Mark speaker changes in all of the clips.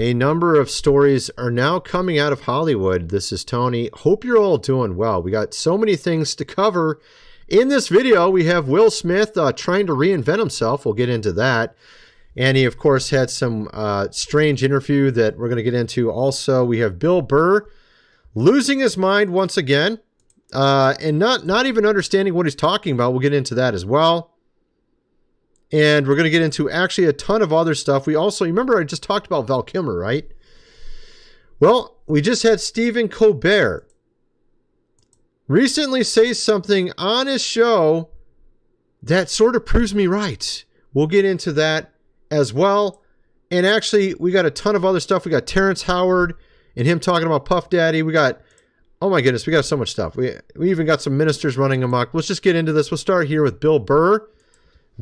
Speaker 1: A number of stories are now coming out of Hollywood. This is Tony. Hope you're all doing well. We got so many things to cover. In this video, we have Will Smith trying to reinvent himself. We'll get into that. And he, of course, had some strange interview that we're going to get into. Also, we have Bill Burr losing his mind once again and not even understanding what he's talking about. We'll get into that as well. And we're going to get into actually a ton of other stuff. We also, remember I just talked about Val Kilmer, right? Well, we just had Stephen Colbert recently say something on his show that sort of proves me right. We'll get into that as well. And actually, we got a ton of other stuff. We got Terrence Howard and him talking about Puff Daddy. We got, oh my goodness, we got so much stuff. We even got some ministers running amok. Let's just get into this. We'll start here with Bill Burr.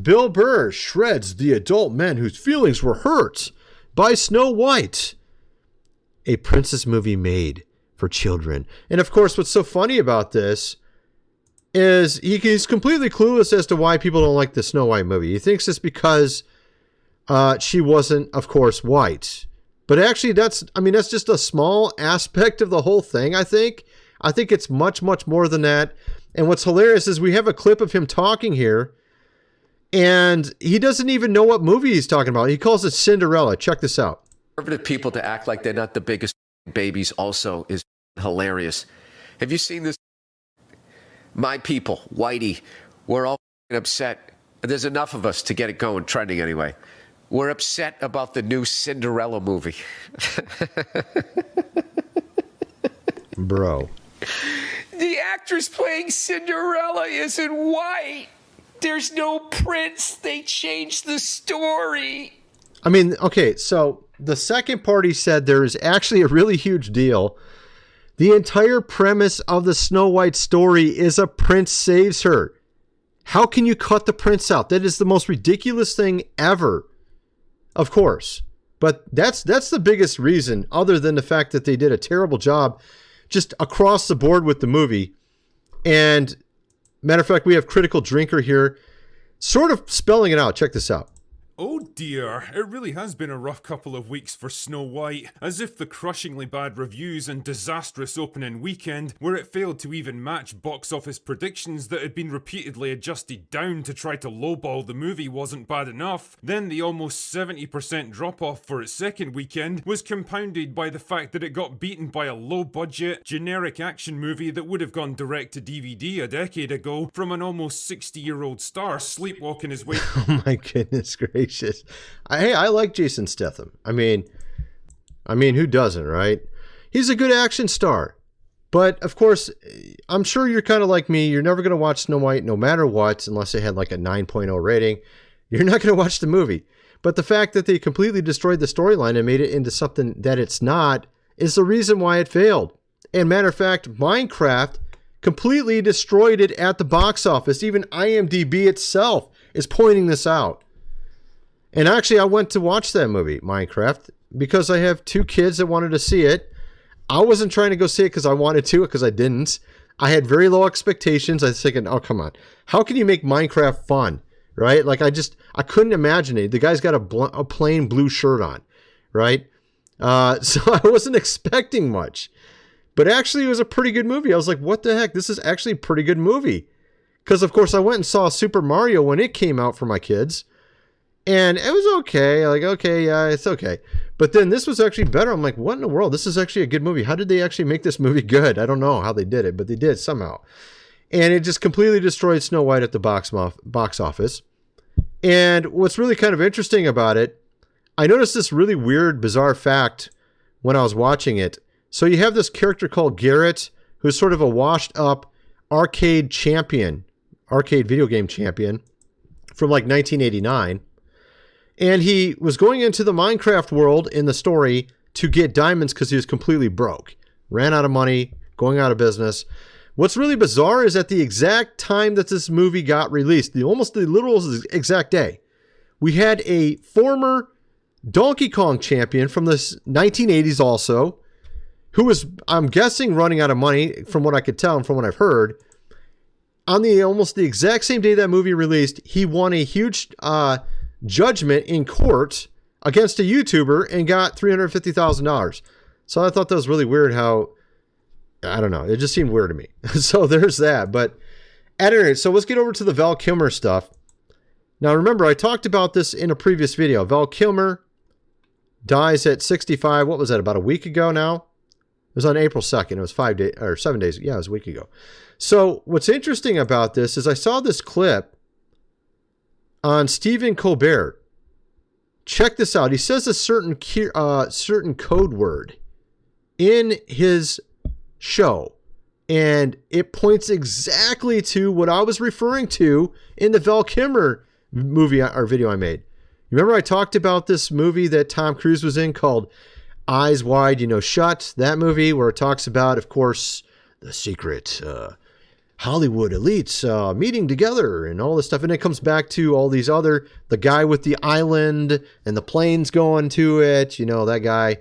Speaker 1: Bill Burr shreds the adult men whose feelings were hurt by Snow White, a princess movie made for children. And of course, what's so funny about this is he's completely clueless as to why people don't like the Snow White movie. He thinks it's because she wasn't, of course, white. But actually, that's just a small aspect of the whole thing, I think. I think it's much, much more than that. And what's hilarious is we have a clip of him talking here, and he doesn't even know what movie he's talking about. He calls it Cinderella. Check this out.
Speaker 2: Conservative people to act like they're not the biggest babies also is hilarious. Have you seen this? My people, Whitey, we're all upset. There's enough of us to get it going, trending anyway. We're upset about the new Cinderella movie.
Speaker 1: Bro.
Speaker 2: The actress playing Cinderella isn't white. There's no prince. They changed the story.
Speaker 1: I mean, okay, so the second party said there is actually a really huge deal. The entire premise of the Snow White story is a prince saves her. How can you cut the prince out? That is the most ridiculous thing ever. Of course. But that's the biggest reason, other than the fact that they did a terrible job just across the board with the movie. And matter of fact, we have Critical Drinker here sort of spelling it out. Check this out.
Speaker 3: Oh dear, it really has been a rough couple of weeks for Snow White, as if the crushingly bad reviews and disastrous opening weekend, where it failed to even match box office predictions that had been repeatedly adjusted down to try to lowball the movie, wasn't bad enough. Then the almost 70% drop-off for its second weekend was compounded by the fact that it got beaten by a low-budget, generic action movie that would have gone direct to DVD a decade ago from an almost 60-year-old star sleepwalking his way.
Speaker 1: Oh my goodness gracious. I like Jason Statham. I mean, who doesn't, right? He's a good action star. But, of course, I'm sure you're kind of like me. You're never going to watch Snow White no matter what, unless it had like a 9.0 rating. You're not going to watch the movie. But the fact that they completely destroyed the storyline and made it into something that it's not is the reason why it failed. And matter of fact, Minecraft completely destroyed it at the box office. Even IMDb itself is pointing this out. And actually, I went to watch that movie, Minecraft, because I have two kids that wanted to see it. I wasn't trying to go see it because I wanted to, because I didn't. I had very low expectations. I was thinking, oh, come on. How can you make Minecraft fun, right? Like, I couldn't imagine it. The guy's got a plain blue shirt on, right? So I wasn't expecting much. But actually, it was a pretty good movie. I was like, what the heck? This is actually a pretty good movie. Because, of course, I went and saw Super Mario when it came out for my kids. And it was okay. Like, okay, yeah, it's okay. But then this was actually better. I'm like, what in the world? This is actually a good movie. How did they actually make this movie good? I don't know how they did it, but they did somehow. And it just completely destroyed Snow White at the box office. And what's really kind of interesting about it, I noticed this really weird, bizarre fact when I was watching it. So you have this character called Garrett, who's sort of a washed up arcade video game champion from like 1989. And he was going into the Minecraft world in the story to get diamonds because he was completely broke. Ran out of money, going out of business. What's really bizarre is at the exact time that this movie got released, almost the literal exact day, we had a former Donkey Kong champion from the 1980s also, who was, I'm guessing, running out of money from what I could tell and from what I've heard. On the almost the exact same day that movie released, he won a huge judgment in court against a YouTuber and got $350,000. So I thought that was really weird how, I don't know, it just seemed weird to me. So there's that. But at any rate, so let's get over to the Val Kilmer stuff. Now remember, I talked about this in a previous video. Val Kilmer dies at 65. What was that, about a week ago now? It was on April 2nd. It was 5 days or 7 days. Yeah, it was a week ago. So what's interesting about this is I saw this clip on Stephen Colbert. Check this out. He says a certain code word in his show, and it points exactly to what I was referring to in the Val Kilmer movie or video I made. Remember I talked about this movie that Tom Cruise was in called Eyes Wide, Shut? That movie where it talks about, of course, the secret Hollywood elites meeting together and all this stuff. And it comes back to all these other, the guy with the island and the planes going to it, that guy.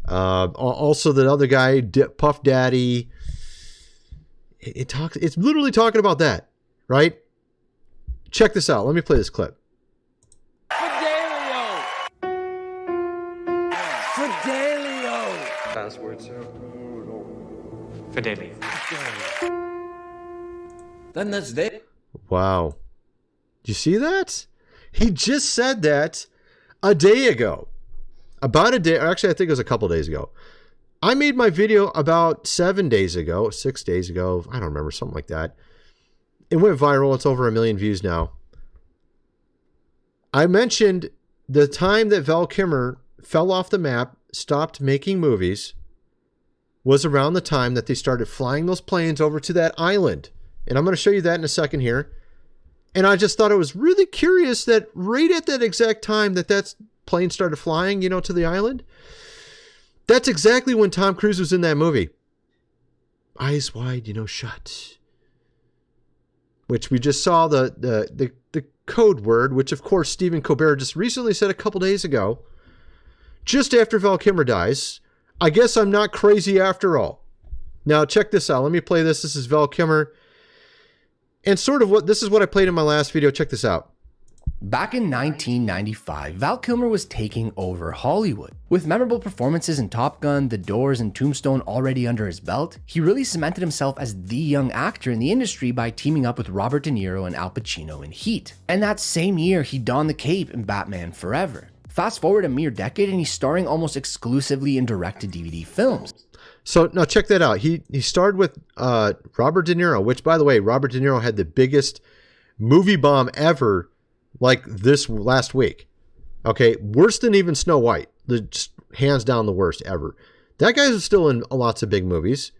Speaker 1: Also the other guy, Puff Daddy. It's literally talking about that, right? Check this out. Let me play this clip.
Speaker 4: Fidelio.
Speaker 5: Password, sir.
Speaker 4: Fidelio.
Speaker 5: Then that's it.
Speaker 1: Wow. Did you see that? He just said that a day ago. About a day. Actually, I think it was a couple days ago. I made my video about 7 days ago, 6 days ago. I don't remember, something like that. It went viral. It's over 1 million views now. I mentioned the time that Val Kilmer fell off the map, stopped making movies, was around the time that they started flying those planes over to that island. And I'm going to show you that in a second here. And I just thought it was really curious that right at that exact time that plane started flying, to the island, that's exactly when Tom Cruise was in that movie. Eyes Wide, Shut. Which we just saw the code word, which of course Stephen Colbert just recently said a couple days ago, just after Val Kilmer dies. I guess I'm not crazy after all. Now check this out. Let me play this. This is Val Kilmer. And this is what I played in my last video. Check this out.
Speaker 6: Back in 1995, Val Kilmer was taking over Hollywood. With memorable performances in Top Gun, The Doors, and Tombstone already under his belt, he really cemented himself as the young actor in the industry by teaming up with Robert De Niro and Al Pacino in Heat. And that same year, he donned the cape in Batman Forever. Fast forward a mere decade and he's starring almost exclusively in direct-to-DVD films.
Speaker 1: So now check that out. He starred with Robert De Niro, which, by the way, Robert De Niro had the biggest movie bomb ever, like this last week. Okay, worse than even Snow White. Just hands down the worst ever. That guy is still in lots of big movies.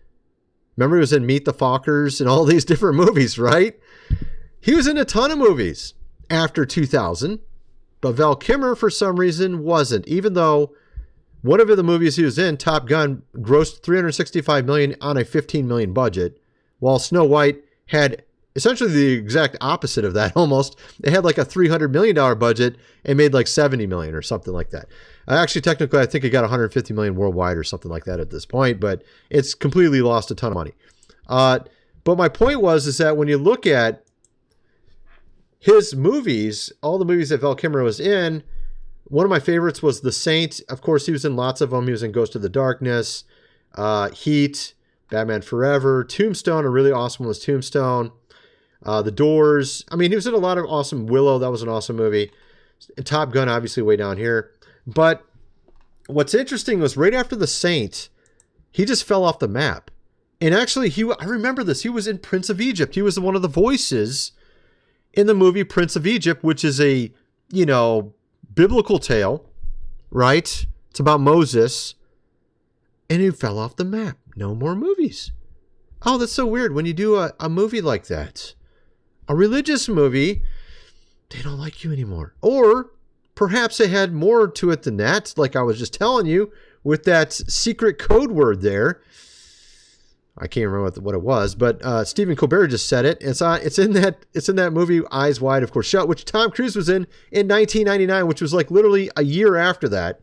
Speaker 1: Remember, he was in Meet the Fockers and all these different movies, right? He was in a ton of movies after 2000, but Val Kilmer, for some reason, wasn't, even though one of the movies he was in, Top Gun, grossed $365 million on a $15 million budget, while Snow White had essentially the exact opposite of that almost. It had like a $300 million budget and made like $70 million or something like that. Actually, technically, I think it got $150 million worldwide or something like that at this point, but it's completely lost a ton of money. But my point is that when you look at his movies, all the movies that Val Kilmer was in, one of my favorites was The Saint. Of course, he was in lots of them. He was in Ghost of the Darkness, Heat, Batman Forever, Tombstone. A really awesome one was Tombstone. The Doors. I mean, he was in a lot of awesome. Willow, that was an awesome movie. Top Gun, obviously, way down here. But what's interesting was right after The Saint, he just fell off the map. And actually, I remember this. He was in Prince of Egypt. He was one of the voices in the movie Prince of Egypt, which is a, biblical tale, right? It's about Moses. And he fell off the map. No more movies. Oh, that's so weird. When you do a movie like that, a religious movie, they don't like you anymore. Or perhaps it had more to it than that, like I was just telling you, with that secret code word there. I can't remember what it was, but Stephen Colbert just said it. It's in that movie Eyes Wide, of course, Shut, which Tom Cruise was in 1999, which was like literally a year after that.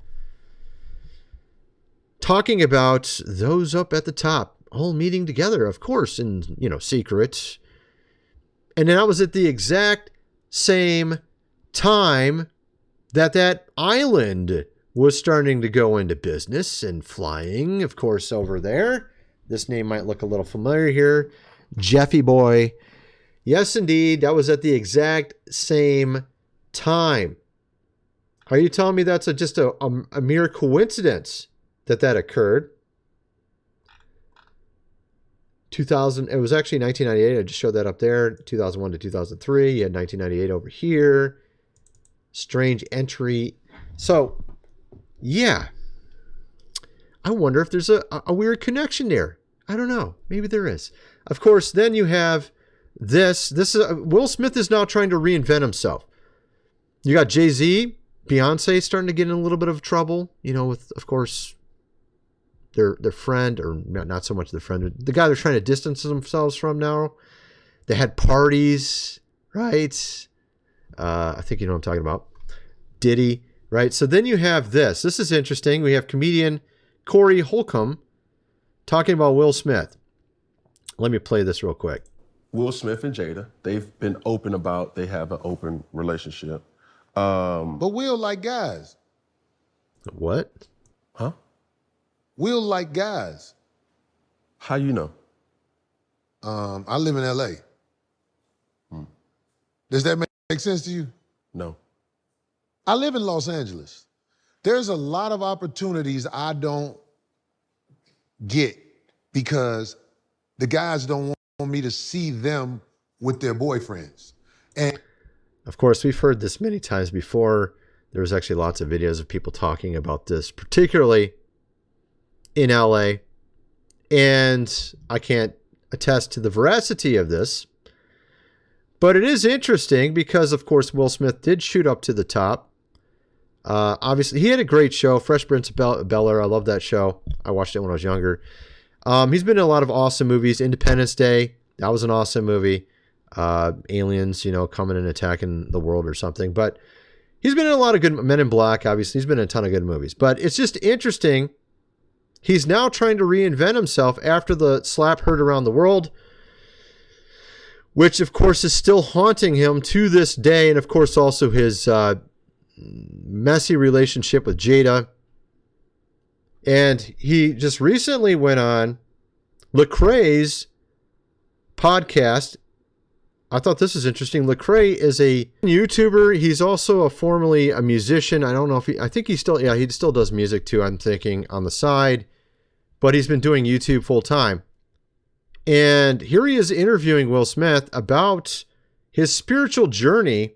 Speaker 1: Talking about those up at the top, all meeting together, of course, in secret. And then I was at the exact same time that island was starting to go into business and flying, of course, over there. This name might look a little familiar here. Jeffy Boy. Yes, indeed. That was at the exact same time. Are you telling me that's just a mere coincidence that occurred? 2000, it was actually 1998. I just showed that up there. 2001 to 2003. You had 1998 over here. Strange entry. So, yeah. I wonder if there's a weird connection there. I don't know. Maybe there is. Of course, then you have this. This is Will Smith is now trying to reinvent himself. You got Jay-Z, Beyonce starting to get in a little bit of trouble, with, of course, their friend, or not so much their friend, the guy they're trying to distance themselves from now. They had parties, right? I think you know what I'm talking about. Diddy, right? So then you have this. This is interesting. We have comedian Corey Holcomb talking about Will Smith. Let me play this real quick.
Speaker 7: Will Smith and Jada, they've been open about they have an open relationship.
Speaker 8: But Will like guys.
Speaker 1: What?
Speaker 7: Huh?
Speaker 8: Will like guys.
Speaker 7: How you know?
Speaker 8: I live in LA. Does that make sense to you?
Speaker 7: No.
Speaker 8: I live in Los Angeles. There's a lot of opportunities I don't get because the guys don't want me to see them with their boyfriends. And
Speaker 1: of course, we've heard this many times before. There was actually lots of videos of people talking about this, particularly in LA. And I can't attest to the veracity of this. But it is interesting because, of course, Will Smith did shoot up to the top. Obviously, he had a great show, Fresh Prince of Bel-Air. I love that show. I watched it when I was younger. He's been in a lot of awesome movies. Independence Day, that was an awesome movie. Aliens, coming and attacking the world or something. But he's been in a lot of good, Men in Black, obviously. He's been in a ton of good movies. But it's just interesting. He's now trying to reinvent himself after the slap heard around the world, which, of course, is still haunting him to this day. And, of course, also his messy relationship with Jada. And he just recently went on Lecrae's podcast. I thought this was interesting. Lecrae is a YouTuber. He's also formerly a musician. I don't know if he still does music too, I'm thinking, on the side. But he's been doing YouTube full time. And here he is interviewing Will Smith about his spiritual journey.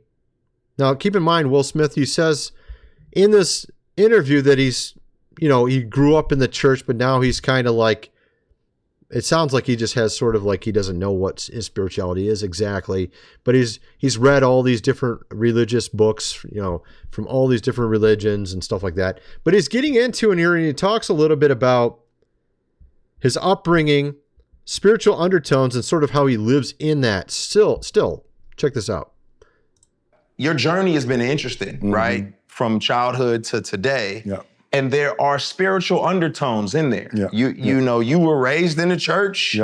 Speaker 1: Now, keep in mind, Will Smith, he says in this interview that he's, he grew up in the church, but now he's kind of like, it sounds like he just has sort of like he doesn't know what his spirituality is exactly, but he's read all these different religious books, from all these different religions and stuff like that. But he's getting into in here and he talks a little bit about his upbringing, spiritual undertones, and sort of how he lives in that still. Check this out.
Speaker 9: Your journey has been interesting, right? From childhood to today.
Speaker 10: Yeah.
Speaker 9: And there are spiritual undertones in there.
Speaker 10: Yeah.
Speaker 9: You were raised in the church,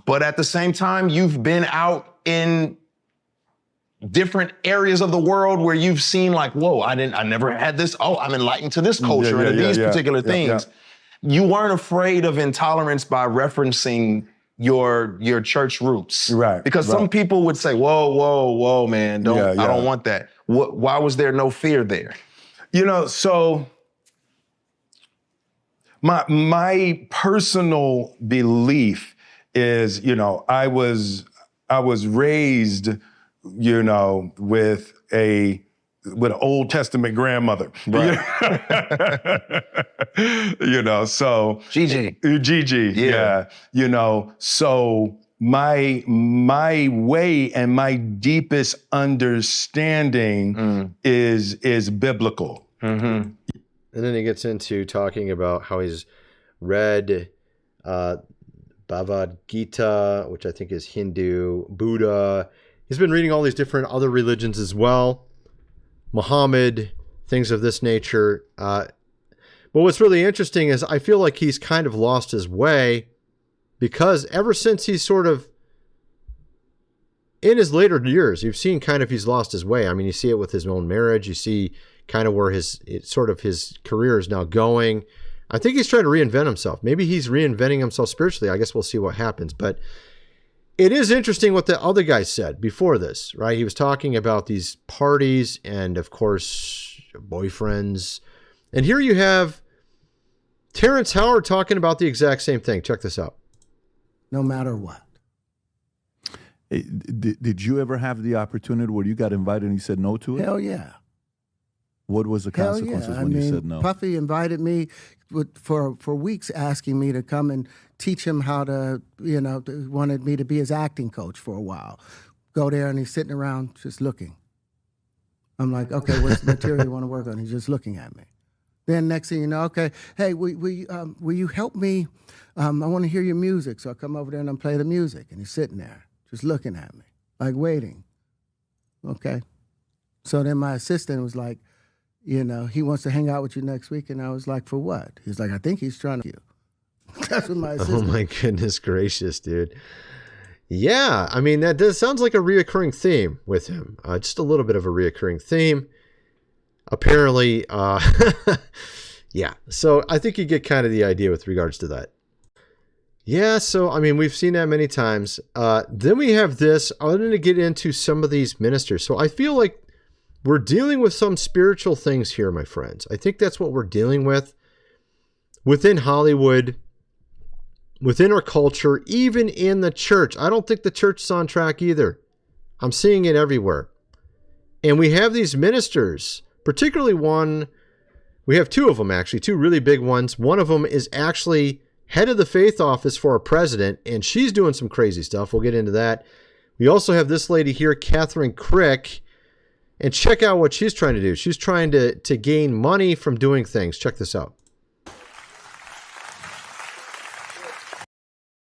Speaker 9: but at the same time, you've been out in different areas of the world where you've seen like, whoa, I never had this. Oh, I'm enlightened to this culture and to these particular things. You weren't afraid of intolerance by referencing your church roots.
Speaker 10: Right.
Speaker 9: Because some people would say, whoa, man, I don't want that. Why was there no fear there?
Speaker 10: So my personal belief is, I was raised, with an Old Testament grandmother.
Speaker 9: Right.
Speaker 10: So
Speaker 9: Gigi.
Speaker 10: Yeah. So my way and my deepest understanding is biblical.
Speaker 9: Mm-hmm.
Speaker 1: And then he gets into talking about how he's read Bhagavad Gita, which I think is Hindu, Buddha. He's been reading all these different other religions as well. Muhammad, things of this nature. But what's really interesting is I feel like he's kind of lost his way because ever since he's sort of in his later years, you've seen kind of he's lost his way. I mean, you see it with his own marriage. You see kind of where his career is now going. I think he's trying to reinvent himself. Maybe he's reinventing himself spiritually. I guess we'll see what happens. But it is interesting what the other guy said before this, right? He was talking about these parties and, of course, boyfriends. And here you have Terrence Howard talking about the exact same thing. Check this out.
Speaker 11: No matter what.
Speaker 12: Did you ever have the opportunity where you got invited and you said no to it?
Speaker 11: Hell yeah.
Speaker 12: What was the consequences when you said no?
Speaker 11: Puffy invited me for weeks, asking me to come and teach him how to, wanted me to be his acting coach for a while. Go there and he's sitting around just looking. I'm like, okay, what's the material you want to work on? He's just looking at me. Then next thing you know, okay, hey, will you help me? I want to hear your music. So I come over there and I play the music. And he's sitting there just looking at me, like waiting. Okay. So then my assistant was like, he wants to hang out with you next week. And I was like, for what? He's like, I think he's trying to you. That's what my assistant.
Speaker 1: Oh my goodness gracious, dude. Yeah, I mean, that sounds like a reoccurring theme with him. Just a little bit of a reoccurring theme. Apparently, yeah. So I think you get kind of the idea with regards to that. Yeah, so, I mean, we've seen that many times. Then we have this. I'm going to get into some of these ministers. So I feel like we're dealing with some spiritual things here, my friends. I think that's what we're dealing with within Hollywood, within our culture, even in the church. I don't think the church is on track either. I'm seeing it everywhere. And we have these ministers, particularly one, we have two of them actually, two really big ones. One of them is actually head of the faith office for our president, and she's doing some crazy stuff. We'll get into that. We also have this lady here, Catherine Crick, and check out what she's trying to do. She's trying to gain money from doing things. Check this out.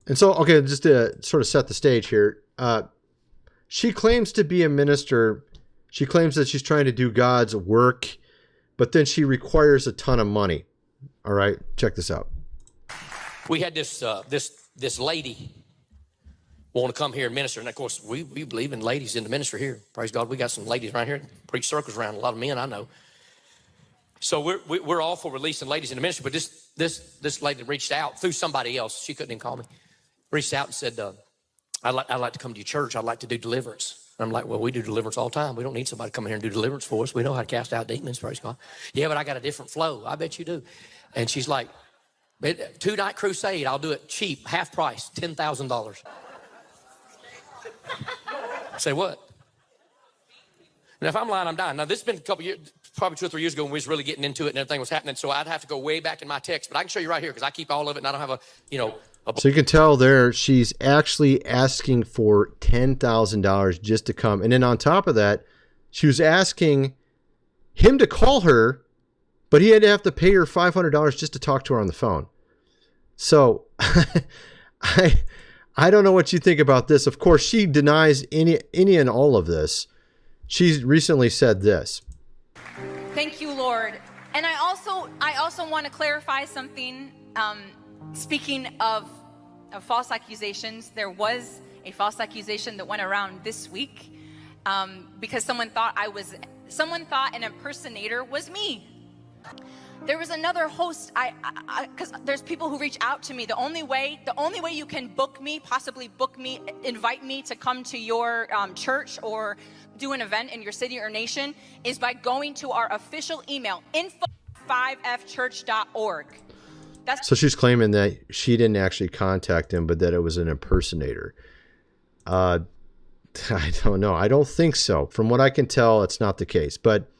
Speaker 1: And so, okay, just to sort of set the stage here, she claims to be a minister. She claims that she's trying to do God's work, but then she requires a ton of money. All right, check this out.
Speaker 13: We had this lady want to come here and minister, and of course, we believe in ladies in the ministry here. Praise God, we got some ladies around here, preach circles around, a lot of men I know. So we're all for releasing ladies in the ministry, but this lady reached out through somebody else. She couldn't even call me. Reached out and said, I'd like to come to your church. I'd like to do deliverance. And I'm like, well, we do deliverance all the time. We don't need somebody to come in here and do deliverance for us. We know how to cast out demons, praise God. Yeah, but I got a different flow. I bet you do. And she's like, 2-night crusade. I'll do it cheap, half price, $10,000. Say what? Now, if I'm lying, I'm dying. Now, this has been a couple years, probably 2 or 3 years ago when we was really getting into it and everything was happening. So I'd have to go way back in my text, but I can show you right here because I keep all of it and I don't have
Speaker 1: So you can tell there she's actually asking for $10,000 just to come. And then on top of that, she was asking him to call her, but he had to have to pay her $500 just to talk to her on the phone. So I don't know what you think about this. Of course, she denies any and all of this. She's recently said this.
Speaker 14: Thank you, Lord. And I also want to clarify something. Speaking of false accusations, there was a false accusation that went around this week because someone thought an impersonator was me. There was another host. Because there's people who reach out to me. The only way you can possibly book me, invite me to come to your church or do an event in your city or nation is by going to our official email, info5fchurch.org.
Speaker 1: So she's claiming that she didn't actually contact him, but that it was an impersonator. I don't know. I don't think so. From what I can tell, it's not the case. But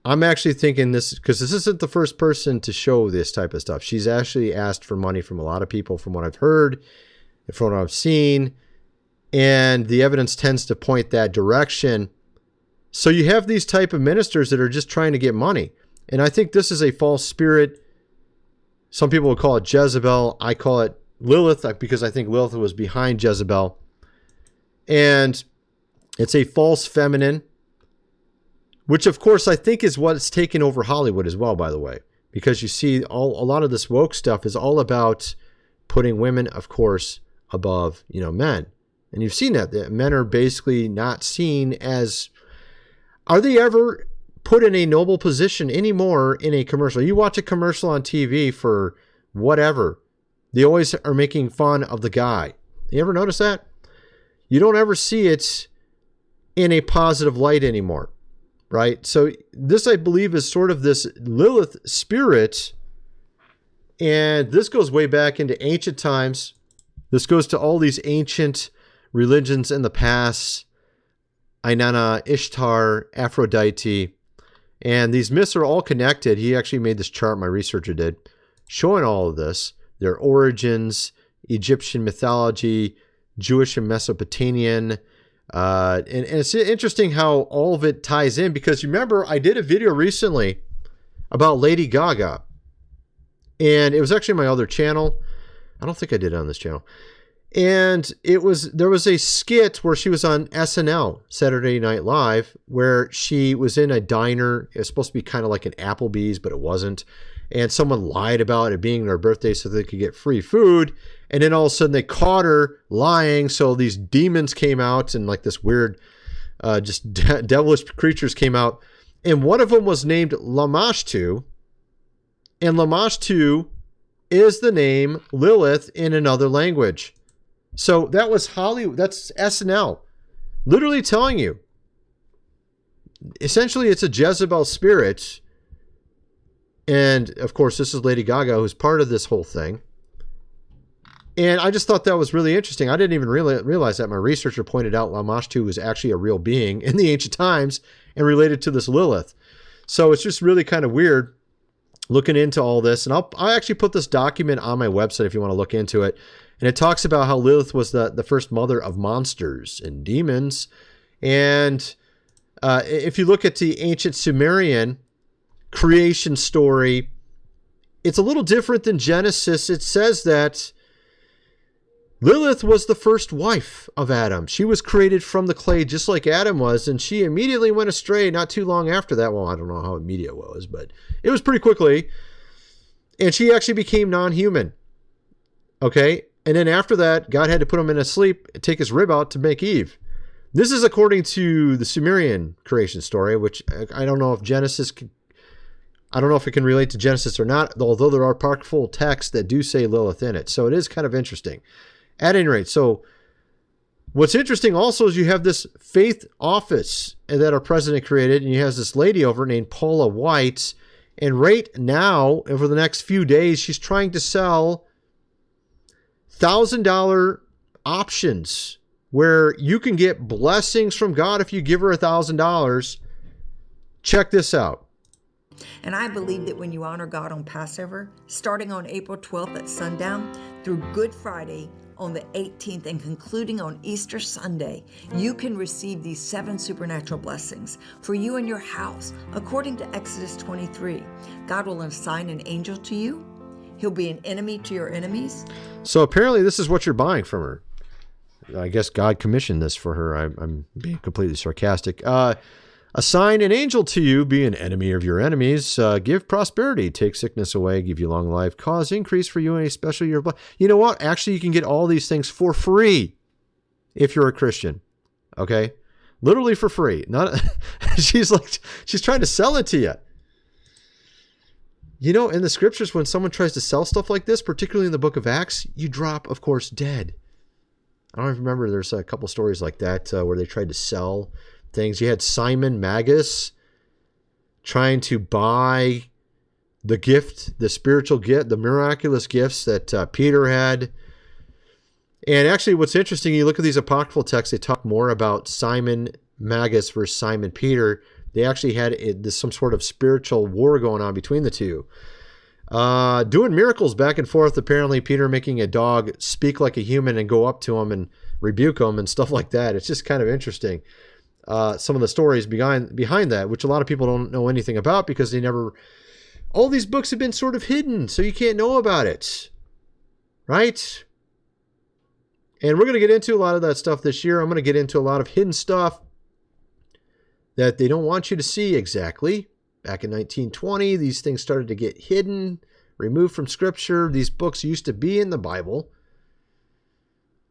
Speaker 1: I'm actually thinking this, because this isn't the first person to show this type of stuff. She's actually asked for money from a lot of people, from what I've heard, and from what I've seen. And the evidence tends to point that direction. So you have these type of ministers that are just trying to get money. And I think this is a false spirit. Some people would call it Jezebel. I call it Lilith because I think Lilith was behind Jezebel. And it's a false feminine, which of course I think is what's taken over Hollywood as well, by the way. Because you see a lot of this woke stuff is all about putting women, of course, above, men. And you've seen that men are basically not seen as, are they ever put in a noble position anymore in a commercial. You watch a commercial on TV for whatever, they always are making fun of the guy. You ever notice that? You don't ever see it in a positive light anymore, right? So this, I believe, is sort of this Lilith spirit, and this goes way back into ancient times. This goes to all these ancient religions in the past, Inanna, Ishtar, Aphrodite, and these myths are all connected. He actually made this chart, my researcher did, showing all of this, their origins, Egyptian mythology, Jewish and Mesopotamian. And it's interesting how all of it ties in, because you remember I did a video recently about Lady Gaga, and it was actually my other channel. I don't think I did it on this channel. And there was a skit where she was on SNL, Saturday Night Live, where she was in a diner. It was supposed to be kind of like an Applebee's, but it wasn't. And someone lied about it being their birthday so they could get free food. And then all of a sudden they caught her lying. So these demons came out, and like this weird, just devilish creatures came out. And one of them was named Lamashtu. And Lamashtu is the name Lilith in another language. So that was Hollywood. That's SNL. Literally telling you. Essentially, it's a Jezebel spirit. And, of course, this is Lady Gaga, who's part of this whole thing. And I just thought that was really interesting. I didn't even realize that. My researcher pointed out Lamashtu was actually a real being in the ancient times and related to this Lilith. So it's just really kind of weird looking into all this. And I'll actually put this document on my website if you want to look into it. And it talks about how Lilith was the first mother of monsters and demons. And if you look at the ancient Sumerian creation story, it's a little different than Genesis. It says that Lilith was the first wife of Adam. She was created from the clay just like Adam was, and she immediately went astray not too long after that. Well, I don't know how immediate it was, but it was pretty quickly. And she actually became non-human. Okay? And then after that, God had to put him in a sleep, take his rib out to make Eve. This is according to the Sumerian creation story, which I don't know if I don't know if it can relate to Genesis or not, although there are apocryphal texts that do say Lilith in it. So it is kind of interesting. At any rate, so what's interesting also is you have this faith office that our president created, and you have this lady over named Paula White. And right now, over the next few days, she's trying to sell $1,000 options where you can get blessings from God if you give her $1,000. Check this out.
Speaker 15: And I believe that when you honor God on Passover, starting on April 12th at sundown through Good Friday on the 18th and concluding on Easter Sunday, you can receive these 7 supernatural blessings for you and your house. According to Exodus 23, God will assign an angel to you. He'll be an enemy to your enemies.
Speaker 1: So apparently this is what you're buying from her. I guess God commissioned this for her. I'm being completely sarcastic. Assign an angel to you, be an enemy of your enemies, give prosperity, take sickness away, give you long life, cause increase for you in a special year of life. You know what? Actually, you can get all these things for free if you're a Christian. Okay? Literally for free. Not she's trying to sell it to you. You know, in the scriptures, when someone tries to sell stuff like this, particularly in the book of Acts, you drop, of course, dead. I don't even remember. There's a couple stories like that where they tried to sell things. You had Simon Magus trying to buy the gift, the spiritual gift, the miraculous gifts that Peter had. And actually, what's interesting, you look at these apocryphal texts, they talk more about Simon Magus versus Simon Peter. They actually had some sort of spiritual war going on between the two. Doing miracles back and forth, apparently Peter making a dog speak like a human and go up to him and rebuke him and stuff like that. It's just kind of interesting. Some of the stories behind that, which a lot of people don't know anything about because they never... All these books have been sort of hidden, so you can't know about it. Right? And we're going to get into a lot of that stuff this year. I'm going to get into a lot of hidden stuff that they don't want you to see exactly. Back in 1920, these things started to get hidden, removed from Scripture. These books used to be in the Bible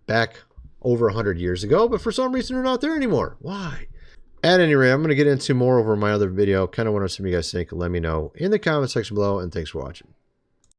Speaker 1: back over 100 years ago, but for some reason they're not there anymore. Why? At any rate, I'm going to get into more over my other video. Kind of want to see what you guys think. Let me know in the comment section below, and thanks for watching.